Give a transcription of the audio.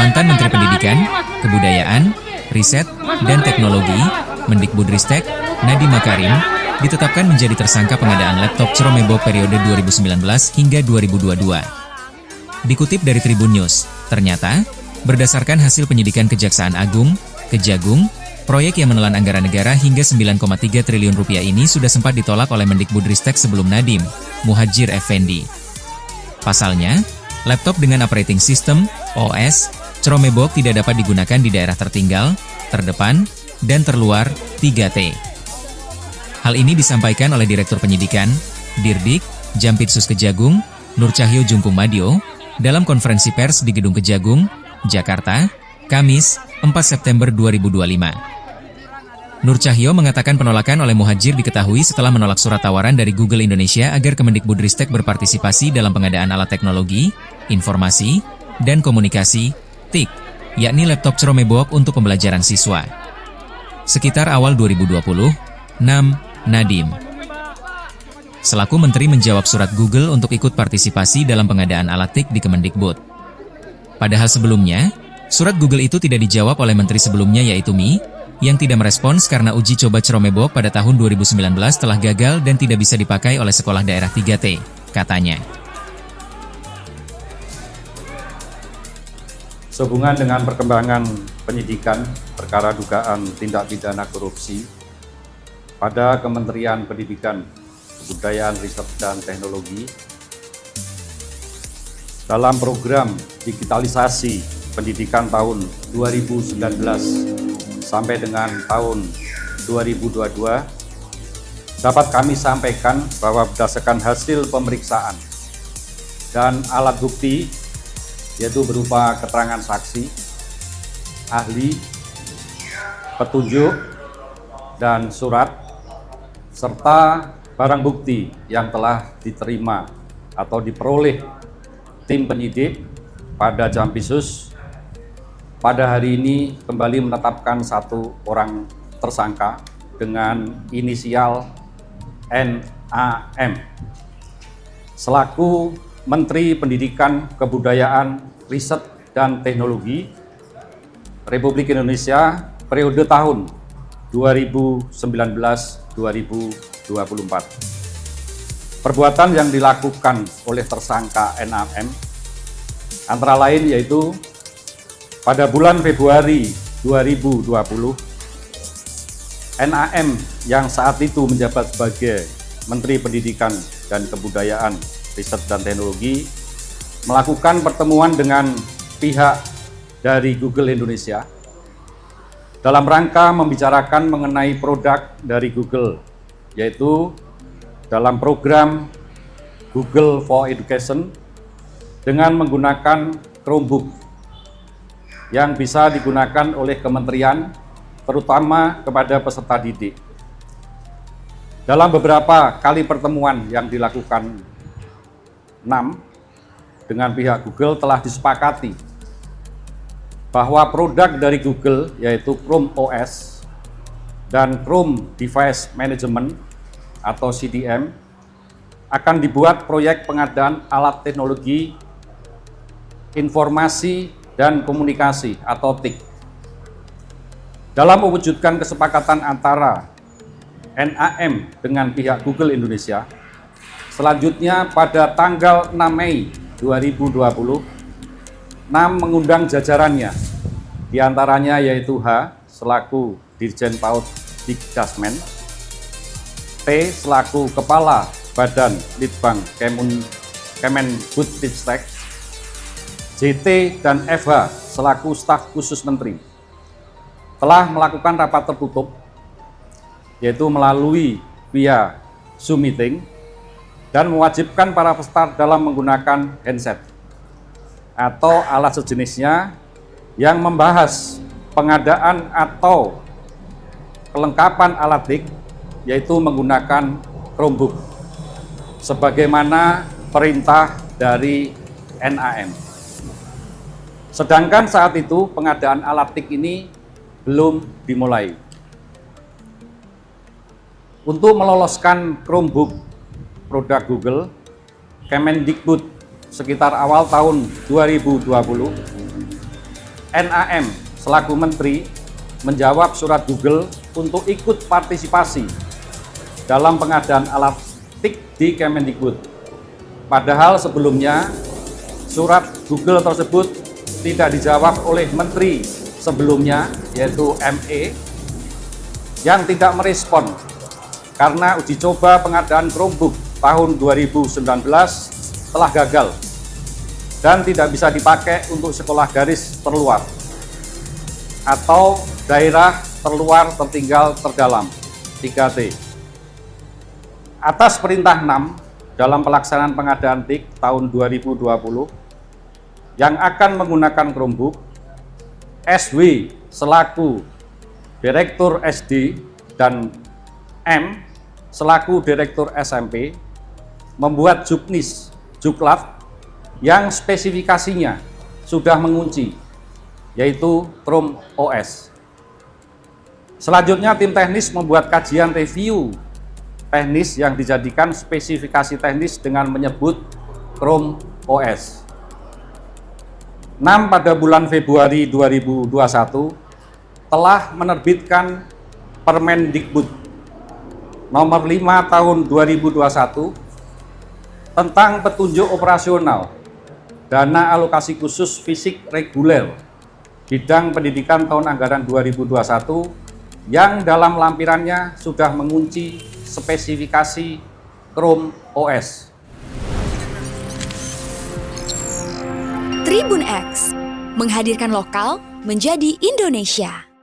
Mantan Menteri Pendidikan, Kebudayaan, Riset, dan Teknologi, Mendikbudristek, Nadiem Makarim, ditetapkan menjadi tersangka pengadaan laptop Chromebook periode 2019 hingga 2022. Dikutip dari Tribun News, ternyata, berdasarkan hasil penyidikan Kejaksaan Agung, Kejagung, proyek yang menelan anggaran negara hingga 9,3 triliun rupiah ini sudah sempat ditolak oleh Mendikbudristek sebelum Nadiem, Muhadjir Effendi. Pasalnya, laptop dengan operating system, OS, Chromebook tidak dapat digunakan di daerah tertinggal, terdepan, dan terluar, 3T. Hal ini disampaikan oleh Direktur Penyidikan, Dirdik, Jampitsus Kejagung, Nur Cahyo Jungkung Madio, dalam konferensi pers di Gedung Kejagung, Jakarta, Kamis, 4 September 2025. Nur Cahyo mengatakan penolakan oleh Muhadjir diketahui setelah menolak surat tawaran dari Google Indonesia agar Kemendikbudristek berpartisipasi dalam pengadaan alat teknologi, informasi, dan komunikasi, TIK, yakni laptop Chromebook untuk pembelajaran siswa. Sekitar awal 2020, Nadiem selaku menteri menjawab surat Google untuk ikut partisipasi dalam pengadaan alat TIK di Kemendikbud. Padahal sebelumnya, surat Google itu tidak dijawab oleh menteri sebelumnya yaitu Mi, yang tidak merespons karena uji coba Chromebook pada tahun 2019 telah gagal dan tidak bisa dipakai oleh sekolah daerah 3T, katanya. Sehubungan dengan perkembangan penyidikan perkara dugaan tindak pidana korupsi pada Kementerian Pendidikan, Kebudayaan, Riset, dan Teknologi dalam program digitalisasi pendidikan tahun 2019 sampai dengan tahun 2022, dapat kami sampaikan bahwa berdasarkan hasil pemeriksaan dan alat bukti, yaitu berupa keterangan saksi, ahli, petunjuk, dan surat, serta barang bukti yang telah diterima atau diperoleh tim penyidik pada Jampitsus, pada hari ini kembali menetapkan satu orang tersangka dengan inisial NAM selaku Menteri Pendidikan, Kebudayaan, Riset, dan Teknologi Republik Indonesia periode tahun 2019-2024. Perbuatan yang dilakukan oleh tersangka NAM antara lain yaitu pada bulan Februari 2020, NAM yang saat itu menjabat sebagai Menteri Pendidikan dan Kebudayaan, Riset, dan Teknologi melakukan pertemuan dengan pihak dari Google Indonesia dalam rangka membicarakan mengenai produk dari Google, yaitu dalam program Google for Education dengan menggunakan Chromebook yang bisa digunakan oleh kementerian, terutama kepada peserta didik. Dalam beberapa kali pertemuan yang dilakukan NAM dengan pihak Google telah disepakati bahwa produk dari Google yaitu Chrome OS dan Chrome Device Management atau CDM akan dibuat proyek pengadaan alat teknologi informasi dan komunikasi atau TIK. Dalam mewujudkan kesepakatan antara NAM dengan pihak Google Indonesia, selanjutnya pada tanggal 6 Mei 2020, NAM mengundang jajarannya, diantaranya yaitu H selaku Dirjen PAUD Dikdasmen, T selaku Kepala Badan Litbang Kemendikbudristek, JT dan FH selaku staf khusus menteri telah melakukan rapat tertutup, yaitu melalui via Zoom meeting, dan mewajibkan para peserta dalam menggunakan handset atau alat sejenisnya yang membahas pengadaan atau kelengkapan alat TIK, yaitu menggunakan Chromebook sebagaimana perintah dari NAM. Sedangkan saat itu pengadaan alat TIK ini belum dimulai. Untuk meloloskan Chromebook produk Google, Kemendikbud sekitar awal tahun 2020 NAM selaku Menteri menjawab surat Google untuk ikut partisipasi dalam pengadaan alat TIK di Kemendikbud. Padahal sebelumnya surat Google tersebut tidak dijawab oleh Menteri sebelumnya, yaitu ME, yang tidak merespon karena uji coba pengadaan Chromebook tahun 2019 telah gagal dan tidak bisa dipakai untuk sekolah garis terluar atau daerah terluar tertinggal terdalam 3T. Atas perintah 6 dalam pelaksanaan pengadaan TIK tahun 2020 yang akan menggunakan Chromebook, SW selaku Direktur SD dan M selaku Direktur SMP membuat juknis, juklaf yang spesifikasinya sudah mengunci, yaitu Chrome OS. Selanjutnya tim teknis membuat kajian review teknis yang dijadikan spesifikasi teknis dengan menyebut Chrome OS. 6 pada bulan Februari 2021 telah menerbitkan Permendikbud nomor 5 tahun 2021 tentang petunjuk operasional dana alokasi khusus fisik reguler bidang pendidikan tahun anggaran 2021 yang dalam lampirannya sudah mengunci spesifikasi Chrome OS. Tribun X menghadirkan lokal menjadi Indonesia.